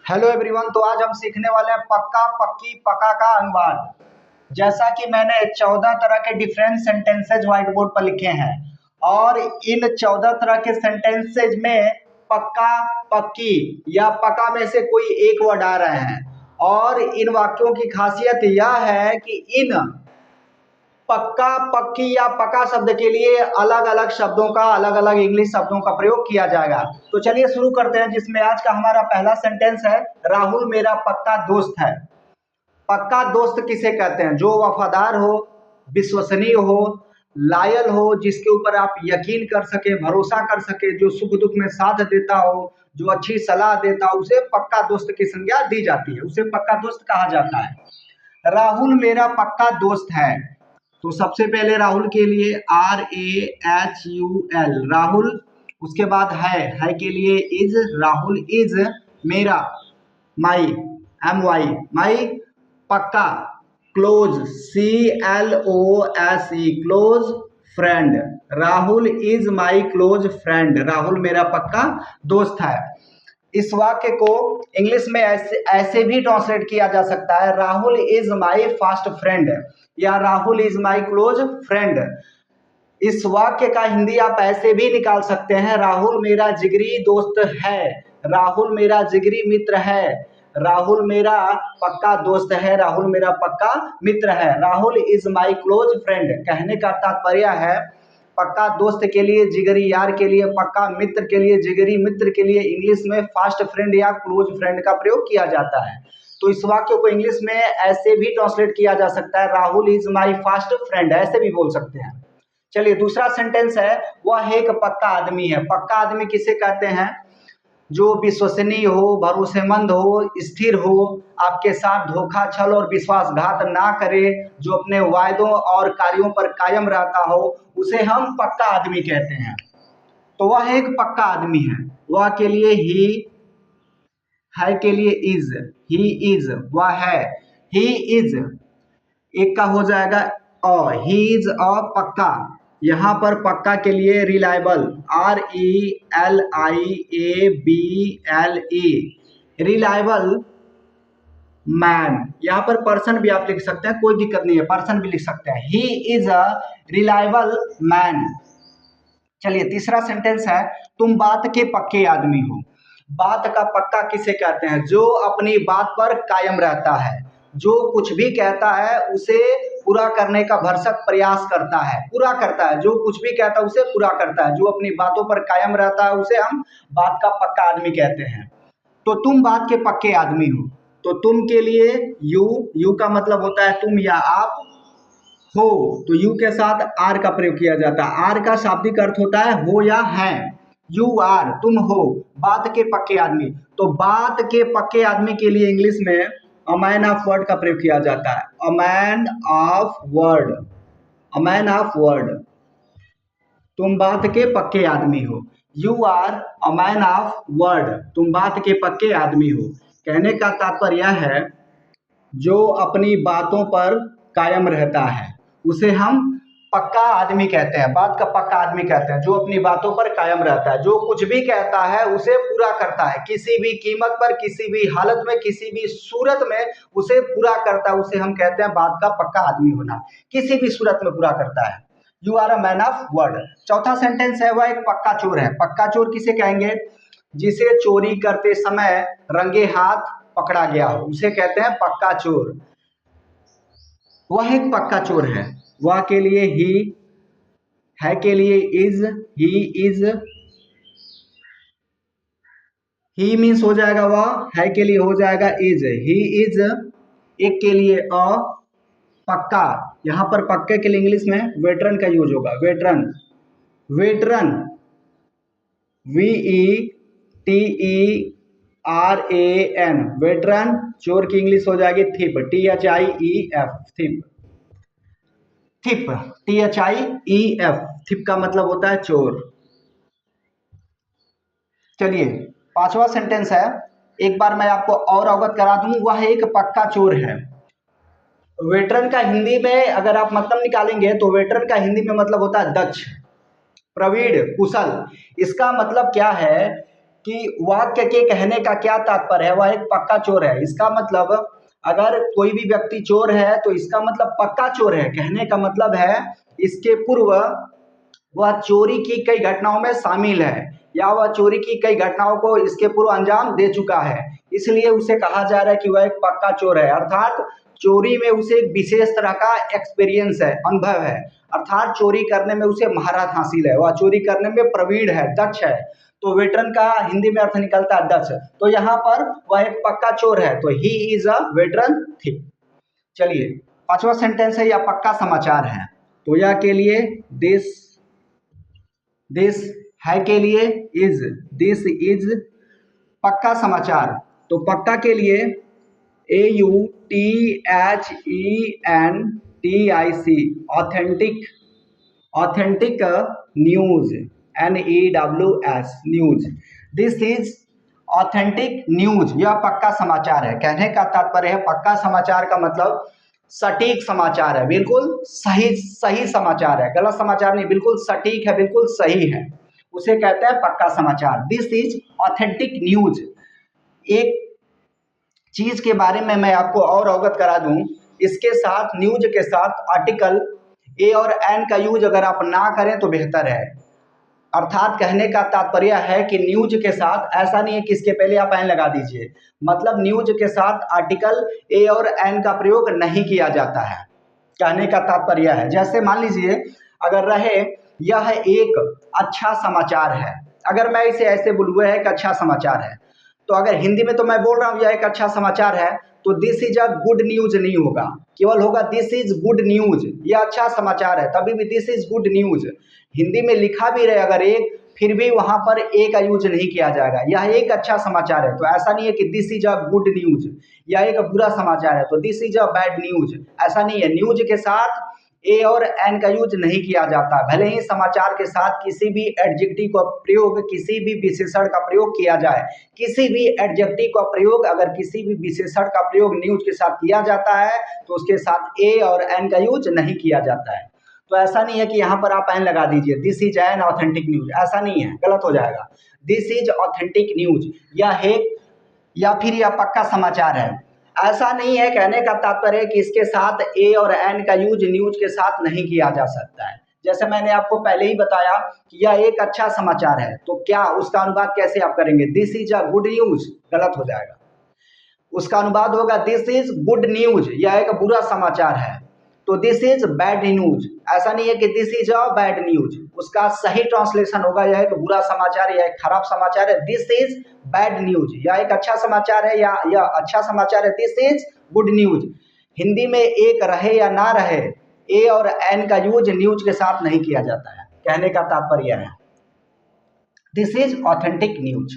Hello everyone. तो आज हम सीखने वाले हैं पक्का, पक्की, पका का अनुवाद। जैसा कि मैंने 14 तरह के डिफरेंट सेंटेंसेज व्हाइट बोर्ड पर लिखे हैं और इन 14 तरह के सेंटेंसेज में पक्का, पक्की या पका में से कोई एक वर्ड आ रहे हैं। और इन वाक्यों की खासियत यह है कि इन पक्का, पक्की या पका शब्द के लिए अलग अलग शब्दों का, अलग अलग इंग्लिश शब्दों का प्रयोग किया जाएगा। तो चलिए शुरू करते हैं, जिसमें आज का हमारा पहला सेंटेंस है, राहुल मेरा पक्का दोस्त है। पक्का दोस्त किसे कहते हैं? जो वफादार हो, विश्वसनीय हो, लायल हो, जिसके ऊपर आप यकीन कर सके, भरोसा कर सके, जो सुख दुख में साथ देता हो, जो अच्छी सलाह देता हो, उसे पक्का दोस्त की संज्ञा दी जाती है, उसे पक्का दोस्त कहा जाता है। राहुल मेरा पक्का दोस्त है। तो सबसे पहले राहुल के लिए RAHUL, राहुल। उसके बाद है के लिए इज, राहुल इज मेरा, माई MY, माई पक्का, close CLOSE, close friend. Rahul is my close friend, Rahul मेरा पक्का दोस्त है। इस वाक्य को इंग्लिश में ऐसे भी ट्रांसलेट किया जा सकता है, Rahul is my fast friend या Rahul is my close friend. इस वाक्य का हिंदी आप ऐसे भी निकाल सकते हैं, राहुल मेरा जिगरी दोस्त है, राहुल मेरा जिगरी मित्र है, राहुल मेरा पक्का दोस्त है, राहुल मेरा पक्का मित्र है। Rahul is my close friend कहने का तात्पर्य है पक्का दोस्त के लिए, जिगरी यार के लिए, पक्का मित्र के लिए, जिगरी मित्र के लिए इंग्लिश में फास्ट फ्रेंड या क्लोज फ्रेंड का प्रयोग किया जाता है। तो इस वाक्य को इंग्लिश में ऐसे भी ट्रांसलेट किया जा सकता है, Rahul is my fast friend, ऐसे भी बोल सकते हैं। चलिए दूसरा सेंटेंस है, वह एक पक्का आदमी है। पक्का आदमी किसे कहते हैं? जो विश्वसनीय हो, भरोसेमंद हो, स्थिर हो, आपके साथ धोखा, छल और विश्वासघात ना करे, जो अपने वायदों और कार्यों पर कायम रहता हो, उसे हम पक्का आदमी कहते हैं। तो वह एक पक्का आदमी है। वह के लिए ही, है के लिए इज, ही इज, वह है, ही इज, एक का हो जाएगा ही इज पक्का। यहाँ पर पक्का के लिए रिलायबल, RELIABLE, रिलायबल मैन। यहाँ पर पर्सन भी आप लिख सकते हैं, कोई दिक्कत नहीं है, पर्सन भी लिख सकते हैं। He is a reliable man. चलिए तीसरा सेंटेंस है, तुम बात के पक्के आदमी हो। बात का पक्का किसे कहते हैं? जो अपनी बात पर कायम रहता है, जो कुछ भी कहता है उसे पूरा करने का भरसक प्रयास करता है, पूरा करता है, जो कुछ भी कहता है उसे पूरा करता है, जो अपनी बातों पर कायम रहता है उसे हम बात का पक्का आदमी कहते हैं। तो तुम बात के पक्के आदमी हो। तो तुम के लिए यू का मतलब होता है तुम या आप, हो तो यू के साथ आर का प्रयोग किया जाता है। आर का शाब्दिक अर्थ होता है हो या है। यू आर, तुम हो बात के पक्के आदमी। तो बात के पक्के आदमी के लिए इंग्लिश में अ मैन ऑफ वर्ड का प्रयोग किया जाता है। A man of word, a man of word. तुम बात के पक्के आदमी हो। You are a man of word, तुम बात के पक्के आदमी हो। कहने का तात्पर्य है जो अपनी बातों पर कायम रहता है उसे हम पक्का आदमी कहते हैं, बात का पक्का आदमी कहते हैं। जो अपनी बातों पर कायम रहता है, जो कुछ भी कहता है उसे पूरा करता है, किसी भी कीमत पर, किसी भी हालत में, किसी भी सूरत में उसे पूरा करता है, उसे हम कहते हैं बात का पक्का आदमी होना। किसी भी सूरत में पूरा करता है। You are a man of word. चौथा सेंटेंस है, वह एक पक्का चोर है। पक्का चोर किसे कहेंगे? जिसे चोरी करते समय रंगे हाथ पकड़ा गया हो, उसे कहते हैं पक्का चोर। वह एक पक्का चोर है। वह के लिए ही, है के लिए is, he is, he means हो जाएगा वह, है के लिए हो जाएगा इज, ही इज। एक के लिए पक्का, यहां पर पक्के के लिए इंग्लिश में वेटरन का यूज होगा, वेटरन, वेटरन, VETERAN, वेटरन। चोर की इंग्लिश हो जाएगी थिप, THIEF, थिप, थिप, THIEF, थिप का मतलब होता है चोर। चलिए पांचवा सेंटेंस है, एक बार मैं आपको और अवगत करा दूं, वह एक पक्का चोर है। वेटरन का हिंदी में अगर आप मतलब निकालेंगे तो वेटरन का हिंदी में मतलब होता है दक्ष, प्रवीण, कुशल। इसका मतलब क्या है कि वाक्य के कहने का क्या तात्पर्य है, वह एक पक्का चोर है। इसका मतलब अगर कोई भी व्यक्ति चोर है तो इसका मतलब पक्का चोर है। कहने का मतलब है इसके पूर्व वह चोरी की कई घटनाओं में शामिल है या वह चोरी की कई घटनाओं को इसके पूर्व अंजाम दे चुका है, इसलिए उसे कहा जा रहा है कि वह एक पक्का चोर है। अर्थात चोरी में उसे एक विशेष तरह का एक्सपीरियंस है, अनुभव है, अर्थात चोरी करने में उसे महारत हासिल है, वह चोरी करने में प्रवीण है, दक्ष है। तो वेटरन का हिंदी में अर्थ निकलता है दक्ष। तो यहाँ पर वह एक पक्का चोर है, तो he is a veteran thief. चलिए पांचवा सेंटेंस है, यह पक्का समाचार है। तो यह के लिए दिस है के लिए इज, दिस इज पक्का समाचार। तो पक्का के लिए AUTHENTIC authentic, authentic news, NEWS news. This is authentic news, यह पक्का समाचार है। कहने का तात्पर्य है पक्का समाचार का मतलब सटीक समाचार है, बिल्कुल सही समाचार है, गलत समाचार नहीं, बिल्कुल सटीक है, बिल्कुल सही है, उसे कहते हैं पक्का समाचार। This is authentic news. एक चीज के बारे में मैं आपको और अवगत करा दूं, इसके साथ न्यूज के साथ आर्टिकल ए और एन का यूज अगर आप ना करें तो बेहतर है। अर्थात कहने का तात्पर्य है कि न्यूज के साथ ऐसा नहीं है कि इसके पहले आप एन लगा दीजिए, मतलब न्यूज के साथ आर्टिकल ए और एन का प्रयोग नहीं किया जाता है। कहने का तात्पर्य है जैसे मान लीजिए अगर रहे यह एक अच्छा समाचार है, अगर मैं इसे ऐसे बोलूँ एक अच्छा समाचार है, तो अगर हिंदी में तो मैं बोल रहा हूँ यह एक अच्छा समाचार है, तो this is a good news नहीं होगा, केवल होगा दिस इज गुड न्यूज, यह अच्छा समाचार है, तभी भी this is good news. Hindi में लिखा भी रहे अगर एक, फिर भी वहां पर ए का यूज नहीं किया जाएगा, यह एक अच्छा समाचार है। तो ऐसा नहीं है कि this is a good news, यह एक बुरा समाचार है, तो this is a bad news, ऐसा नहीं है। न्यूज के साथ ए और एन का यूज नहीं किया जाता, भले ही समाचार के साथ किसी भी एडजेक्टिव का प्रयोग, किसी भी विशेषण का प्रयोग किया जाए, किसी भी एडजेक्टिव का प्रयोग अगर किसी भी विशेषण का प्रयोग न्यूज के साथ किया जाता है तो उसके साथ ए और एन का यूज नहीं किया जाता है। तो ऐसा नहीं है कि यहाँ पर आप एन लगा दीजिए, this is an authentic news, ऐसा नहीं है, गलत हो जाएगा। दिस इज ऑथेंटिक न्यूज, यह है या फिर यह पक्का समाचार है, ऐसा नहीं है। कहने का तात्पर्य है कि इसके साथ ए और एन का यूज न्यूज के साथ नहीं किया जा सकता है। जैसे मैंने आपको पहले ही बताया कि यह एक अच्छा समाचार है, तो क्या उसका अनुवाद कैसे आप करेंगे, this is a good news, गलत हो जाएगा। उसका अनुवाद होगा दिस इज गुड न्यूज, यह एक बुरा समाचार है। तो दिस इज बैड न्यूज, ऐसा नहीं है कि this is a bad news, उसका सही ट्रांसलेशन होगा यह एक बुरा समाचार, यह एक खराब समाचार है, दिस इज बैड न्यूज, यह एक अच्छा समाचार है या यह अच्छा समाचार है, this is good news. Hindi में एक रहे या ना रहे, ए और एन का यूज न्यूज के साथ नहीं किया जाता है। कहने का तात्पर्य है दिस इज ऑथेंटिक न्यूज।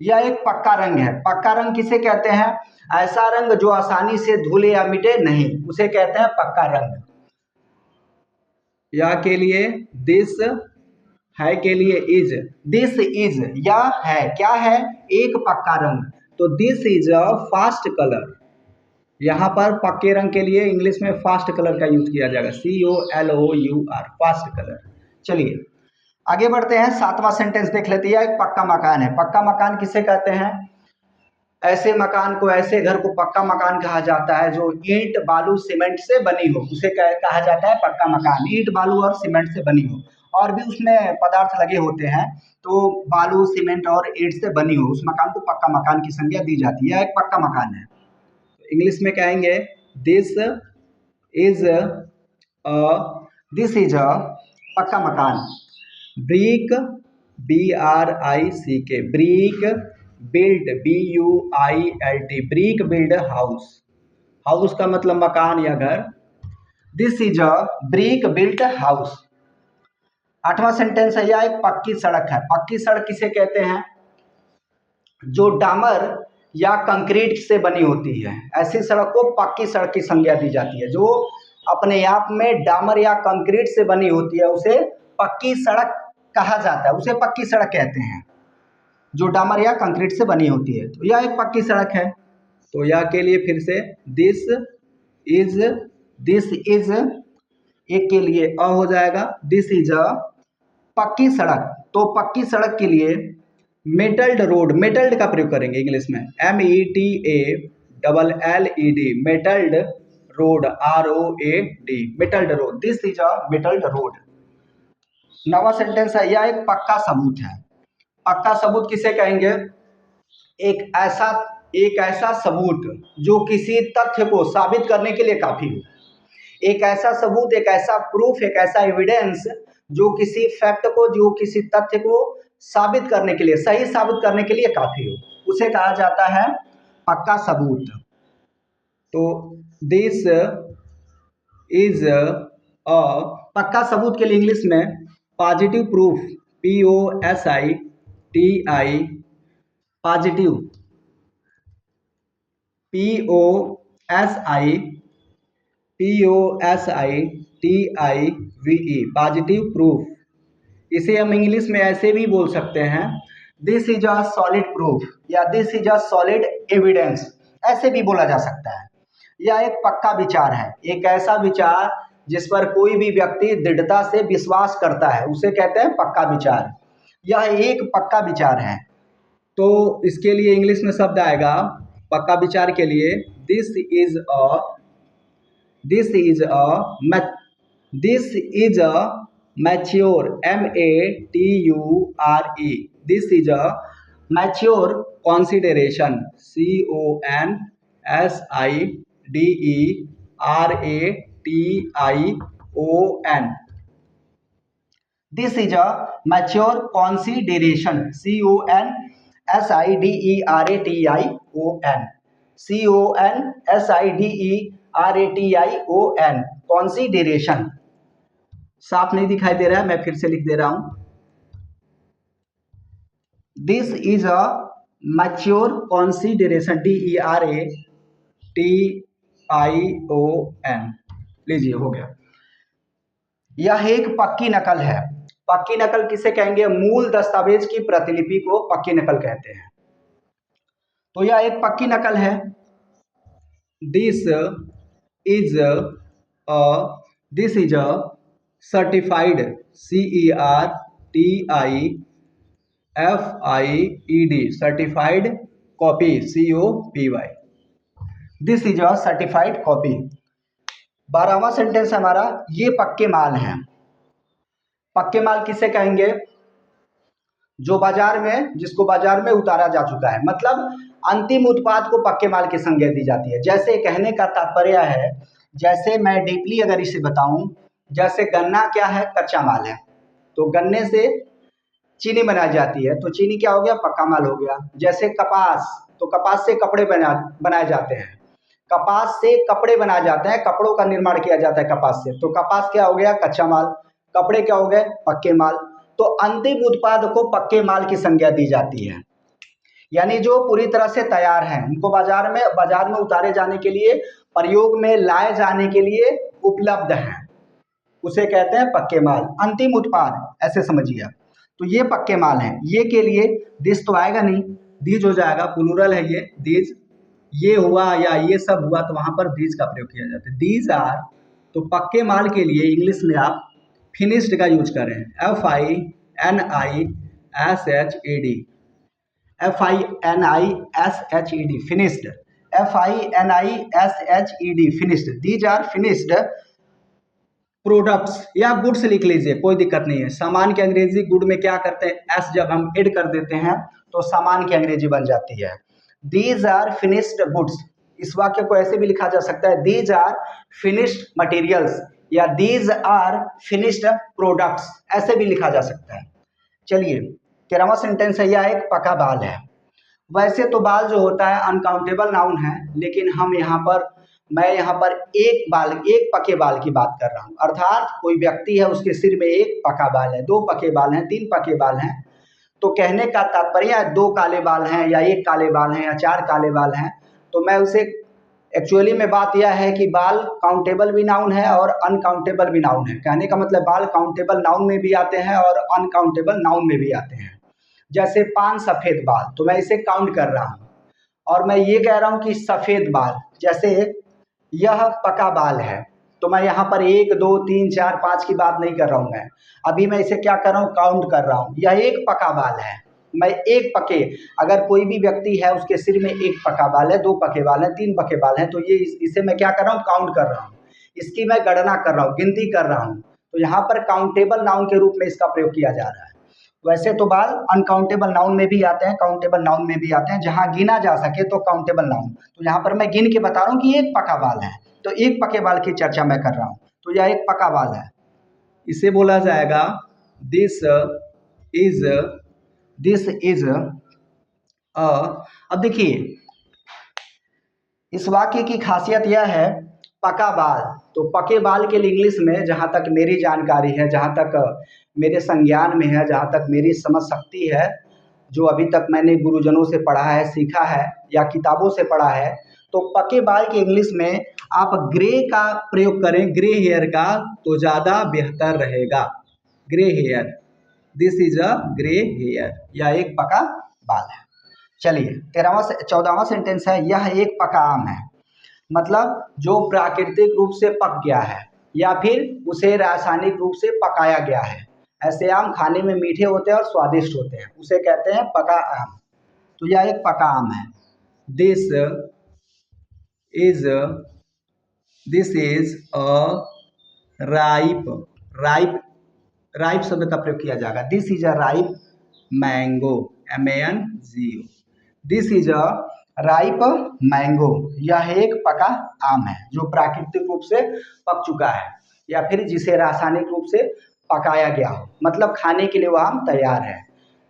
यह एक पक्का रंग है। पक्का रंग किसे कहते हैं, ऐसा रंग जो आसानी से धुले या मिटे नहीं, उसे कहते हैं पक्का रंग। यह के लिए दिस है के लिए इज, दिस इज यह है, क्या है, एक पक्का रंग, तो this is a fast colour. यहाँ पर पक्के रंग के लिए इंग्लिश में फास्ट कलर का यूज किया जाएगा, COLOUR, फास्ट कलर। चलिए आगे बढ़ते हैं, सातवां सेंटेंस देख लेते हैं। एक पक्का मकान है। पक्का मकान किसे कहते हैं, ऐसे मकान को, ऐसे घर को पक्का मकान कहा जाता है जो ईंट बालू सीमेंट से बनी हो, उसे कहा जाता है पक्का मकान। ईंट बालू और सीमेंट से बनी हो, और भी उसमें पदार्थ लगे होते हैं, तो बालू सीमेंट और ईंट से बनी हो, उस मकान को पक्का मकान की संज्ञा दी जाती है, एक पक्का मकान है। इंग्लिश में कहेंगे दिस इज अ पक्का मकान। Brick, BRICK, brick build, BUILT, brick build house. House का मतलब मकान या घर। This is a brick built house. आठवां सेंटेंस है, यह एक पक्की सड़क है। पक्की सड़क किसे कहते हैं, जो डामर या कंक्रीट से बनी होती है, ऐसी सड़क को पक्की सड़क की संज्ञा दी जाती है। जो अपने आप में डामर या कंक्रीट से बनी होती है उसे पक्की सड़क कहा जाता है, उसे पक्की सड़क कहते हैं, जो डामर या कंक्रीट से बनी होती है। तो यह एक पक्की सड़क है। तो यह के लिए फिर से दिस इज एक के लिए अ हो जाएगा, दिस इज अ पक्की सड़क। तो पक्की सड़क के लिए मेटल्ड रोड, मेटल्ड का प्रयोग करेंगे इंग्लिश में, METALLED, metalled road, ROAD, metalled road, this is a metalled road. नवा सेंटेंस है, यह एक पक्का सबूत है। पक्का सबूत किसे कहेंगे? एक ऐसा सबूत जो किसी तथ्य को साबित करने के लिए काफी हो। एक ऐसा सबूत, एक ऐसा प्रूफ, एक ऐसा एविडेंस जो किसी फैक्ट को, जो किसी तथ्य को साबित करने के लिए, सही साबित करने के लिए काफी हो, उसे कहा जाता है पक्का सबूत। तो दिस इज अ, पक्का सबूत के लिए इंग्लिश में positive proof, POSITI, positive, POSITIVE, positive proof. इसे हम इंग्लिश में ऐसे भी बोल सकते हैं, this is a solid proof या this is a solid evidence, ऐसे भी बोला जा सकता है। यह एक पक्का विचार है, एक ऐसा विचार जिस पर कोई भी व्यक्ति दृढ़ता से विश्वास करता है, उसे कहते हैं पक्का विचार। यह एक पक्का विचार है। तो इसके लिए इंग्लिश में शब्द आएगा पक्का विचार के लिए, this is a mature, MATURE, this is a mature consideration, CONSIDERATION, this is a mature consideration, CONSIDERATION, consideration. साफ नहीं दिखाई दे रहा है, मैं फिर से लिख दे रहा हूं, this is a mature consideration, DERATION, लीजिए हो गया। यह एक पक्की नकल है। पक्की नकल किसे कहेंगे? मूल दस्तावेज की प्रतिलिपि को पक्की नकल कहते हैं। तो यह एक पक्की नकल है। This is a certified, CERTIFIED, certified copy, COPY, this is a certified copy. 12वां सेंटेंस हमारा, ये पक्के माल हैं। पक्के माल किसे कहेंगे? जो बाजार में, जिसको बाजार में उतारा जा चुका है, मतलब अंतिम उत्पाद को पक्के माल की संज्ञा दी जाती है। जैसे कहने का तात्पर्य है, जैसे मैं डीपली अगर इसे बताऊं, जैसे गन्ना क्या है? कच्चा माल है। तो गन्ने से चीनी बनाई जाती है, तो चीनी क्या हो गया? पक्का माल हो गया। जैसे कपास, तो कपास से कपड़े बनाए जाते हैं, कपास से कपड़े बनाए जाते हैं, कपड़ों का निर्माण किया जाता है कपास से, तो कपास क्या हो गया? कच्चा माल। कपड़े क्या हो गए? पक्के माल। तो अंतिम उत्पाद को पक्के माल की संज्ञा दी जाती है, यानी जो पूरी तरह से तैयार हैं, उनको बाजार में उतारे जाने के लिए, प्रयोग में लाए जाने के लिए उपलब्ध हैं, उसे कहते हैं पक्के माल। अंतिम उत्पाद ऐसे समझिए आप। तो ये पक्के माल हैं। ये के लिए दिस तो आएगा नहीं, दीज हो जाएगा, प्लूरल है ये, दीज, ये हुआ या ये सब हुआ तो वहां पर दीज का प्रयोग किया जाता है, दीज आर। तो पक्के माल के लिए इंग्लिश में आप फिनिश्ड का यूज करें, FINISHED, finished, FINISHED, finished. These are finished products, या गुड्स लिख लीजिए, कोई दिक्कत नहीं है। सामान की अंग्रेजी गुड में क्या करते हैं? एस जब हम ऐड कर देते हैं तो सामान की अंग्रेजी बन जाती है। These are finished goods. इस वाक्य को ऐसे भी लिखा जा सकता है, दीज आर फिनिश्ड मटेरियल्स, या दीज आर फिनिश्ड प्रोडक्ट्स, ऐसे भी लिखा जा सकता है। चलिए 13वां सेंटेंस है, यह एक पका बाल है। वैसे तो बाल जो होता है अनकाउंटेबल नाउन है, लेकिन मैं यहाँ पर एक पके बाल की बात कर रहा हूँ। अर्थात कोई व्यक्ति है, उसके सिर में एक पका बाल है, 2 पके बाल हैं, 3 पके बाल हैं। तो कहने का तात्पर्य 2 काले बाल हैं, या 1 काले बाल हैं, या 4 काले बाल हैं। तो मैं उसे, एक्चुअली में बात यह है कि बाल काउंटेबल भी नाउन है और अनकाउंटेबल भी नाउन है। कहने का मतलब बाल काउंटेबल नाउन में भी आते हैं और अनकाउंटेबल नाउन में भी आते हैं। जैसे 5 सफेद बाल, तो मैं इसे काउंट कर रहा हूँ, और मैं ये कह रहा हूँ कि सफेद बाल, जैसे यह पका बाल है, तो मैं यहाँ पर 1 2 3 4 5 की बात नहीं कर रहा हूँ। मैं अभी मैं इसे क्या कर रहा हूँ? काउंट कर रहा हूँ। यह एक पका बाल है, मैं एक पके, अगर कोई भी व्यक्ति है उसके सिर में एक पका बाल है, दो पके बाल है, तीन पके बाल है, तो ये इसे मैं क्या कर रहा हूँ, काउंट कर रहा हूँ, इसकी मैं गणना कर रहा हूँ, गिनती कर रहा हूँ। तो यहाँ पर काउंटेबल नाउन के रूप में इसका प्रयोग किया जा रहा है। वैसे तो बाल अनकाउंटेबल नाउन में भी आते हैं, काउंटेबल नाउन में भी आते हैं, जहाँ गिना जा सके तो काउंटेबल नाउन। तो यहाँ पर मैं गिन के बता रहा हूँ कि एक पका बाल है, तो एक पके बाल की चर्चा मैं कर रहा हूँ, तो यह एक पका बाल है। इसे बोला जाएगा दिस इज अब देखिए इस वाक्य की खासियत यह है, पका बाल, तो पके बाल के लिए इंग्लिश में जहाँ तक मेरी जानकारी है, जहाँ तक मेरे संज्ञान में है, जहाँ तक मेरी समझ शक्ति है, जो अभी तक मैंने गुरुजनों से पढ़ा है, सीखा है या किताबों से पढ़ा है, तो पके बाल के इंग्लिश में आप ग्रे का प्रयोग करें, ग्रे हेयर का, तो ज़्यादा बेहतर रहेगा। Grey hair, this is a grey hair, यह एक पका बाल है। चलिए 14वां सेंटेंस है, यह एक पका आम है, मतलब जो प्राकृतिक रूप से पक गया है या फिर उसे रासायनिक रूप से पकाया गया है। ऐसे आम खाने में मीठे होते हैं और स्वादिष्ट होते हैं, उसे कहते हैं पका आम। तो यह एक पका आम है। This is a ripe, ripe, ripe शब्द का प्रयोग किया जाएगा। This is a ripe mango, MANGO, this is a ripe mango, यह एक पका आम है जो प्राकृतिक रूप से पक चुका है या फिर जिसे रासायनिक रूप से पकाया गया हो, मतलब खाने के लिए वह आम तैयार है।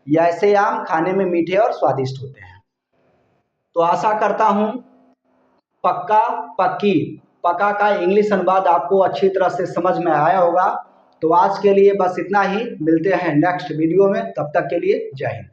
या ऐसे आम खाने में मीठे और स्वादिष्ट होते हैं। तो आशा करता हूँ पक्का, पक्की, पका का इंग्लिश अनुवाद आपको अच्छी तरह से समझ में आया होगा। तो आज के लिए बस इतना ही, मिलते हैं नेक्स्ट वीडियो में, तब तक के लिए जय हिंद।